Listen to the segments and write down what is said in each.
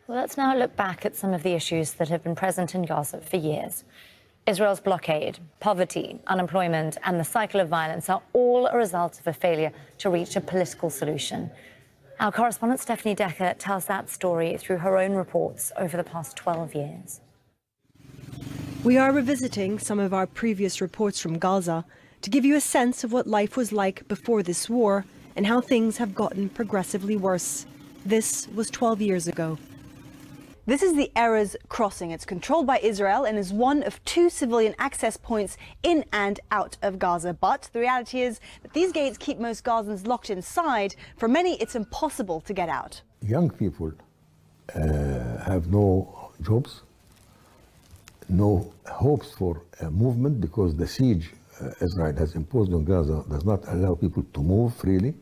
Well, let's now look back at some of the issues that have been present in Gaza for years. Israel's blockade, poverty, unemployment, and the cycle of violence are all a result of a failure to reach a political solution. Our correspondent Stefanie Dekker tells that story through her own reports over the past 12 years. We are revisiting some of our previous reports from Gaza to give you a sense of what life was like before this war and how things have gotten progressively worse. This was 12 years ago. This is the Erez crossing. It's controlled by Israel and is one of 2 civilian access points in and out of Gaza. But the reality is that these gates keep most Gazans locked inside. For many, it's impossible to get out. Young people have no jobs, no hopes for movement because the siege Israel has imposed on Gaza does not allow people to move freely.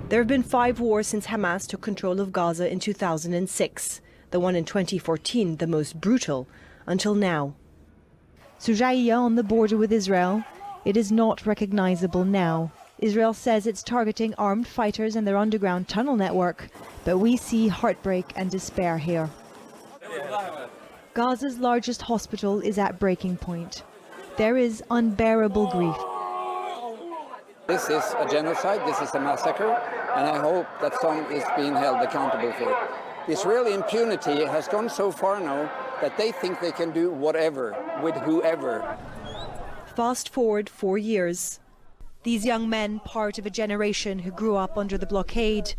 There have been 5 wars since Hamas took control of Gaza in 2006, the one in 2014 the most brutal, until now. Sujaiya on the border with Israel, it is not recognizable now. Israel says it's targeting armed fighters and their underground tunnel network, but we see heartbreak and despair here. Gaza's largest hospital is at breaking point. There is unbearable grief. This is a genocide, this is a massacre, and I hope that someone is being held accountable for it. The Israeli impunity has gone so far now that they think they can do whatever, with whoever. Fast forward 4 years. These young men, part of a generation who grew up under the blockade.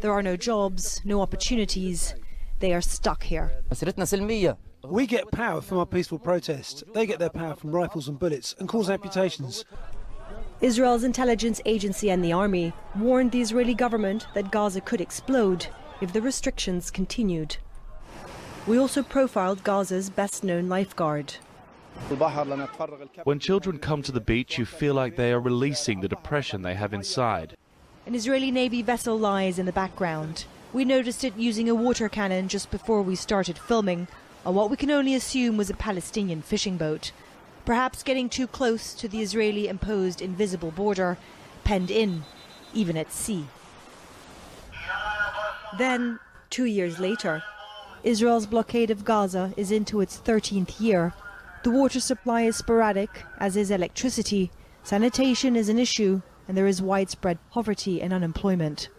There are no jobs, no opportunities. They are stuck here. We get power from our peaceful protest. They get their power from rifles and bullets and cause amputations. Israel's intelligence agency and the army warned the Israeli government that Gaza could explode if the restrictions continued. We also profiled Gaza's best-known lifeguard. When children come to the beach, you feel like they are releasing the depression they have inside. An Israeli Navy vessel lies in the background. We noticed it using a water cannon just before we started filming on what we can only assume was a Palestinian fishing boat. Perhaps getting too close to the Israeli-imposed invisible border, penned in, even at sea. Then, 2 years later, Israel's blockade of Gaza is into its 13th year. The water supply is sporadic, as is electricity. Sanitation is an issue, and there is widespread poverty and unemployment.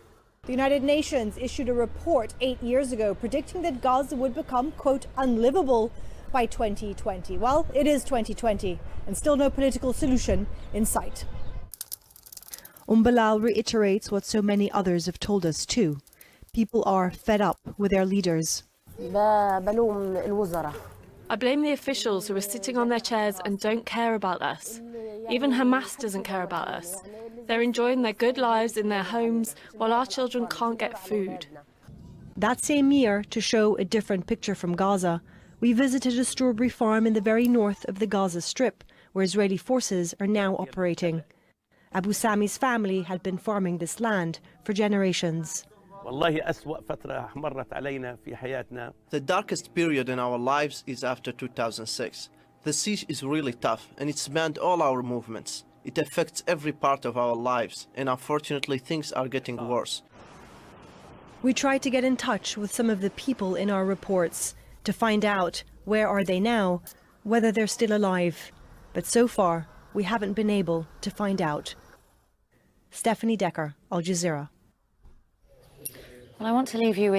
The United Nations issued a report 8 years ago predicting that Gaza would become, quote, unlivable by 2020. Well, it is 2020 and still no political solution in sight. Bilal reiterates what so many others have told us too. People are fed up with their leaders. I blame the officials who are sitting on their chairs and don't care about us. Even Hamas doesn't care about us. They're enjoying their good lives in their homes while our children can't get food. That same year, to show a different picture from Gaza, we visited a strawberry farm in the very north of the Gaza Strip, where Israeli forces are now operating. Abu Sami's family had been farming this land for generations. The darkest period in our lives is after 2006. The siege is really tough, and it's banned all our movements. It affects every part of our lives, and unfortunately things are getting worse. We tried to get in touch with some of the people in our reports to find out where are they now, whether they're still alive. But so far, we haven't been able to find out. Stefanie Dekker, Al Jazeera. Well, I want to leave you with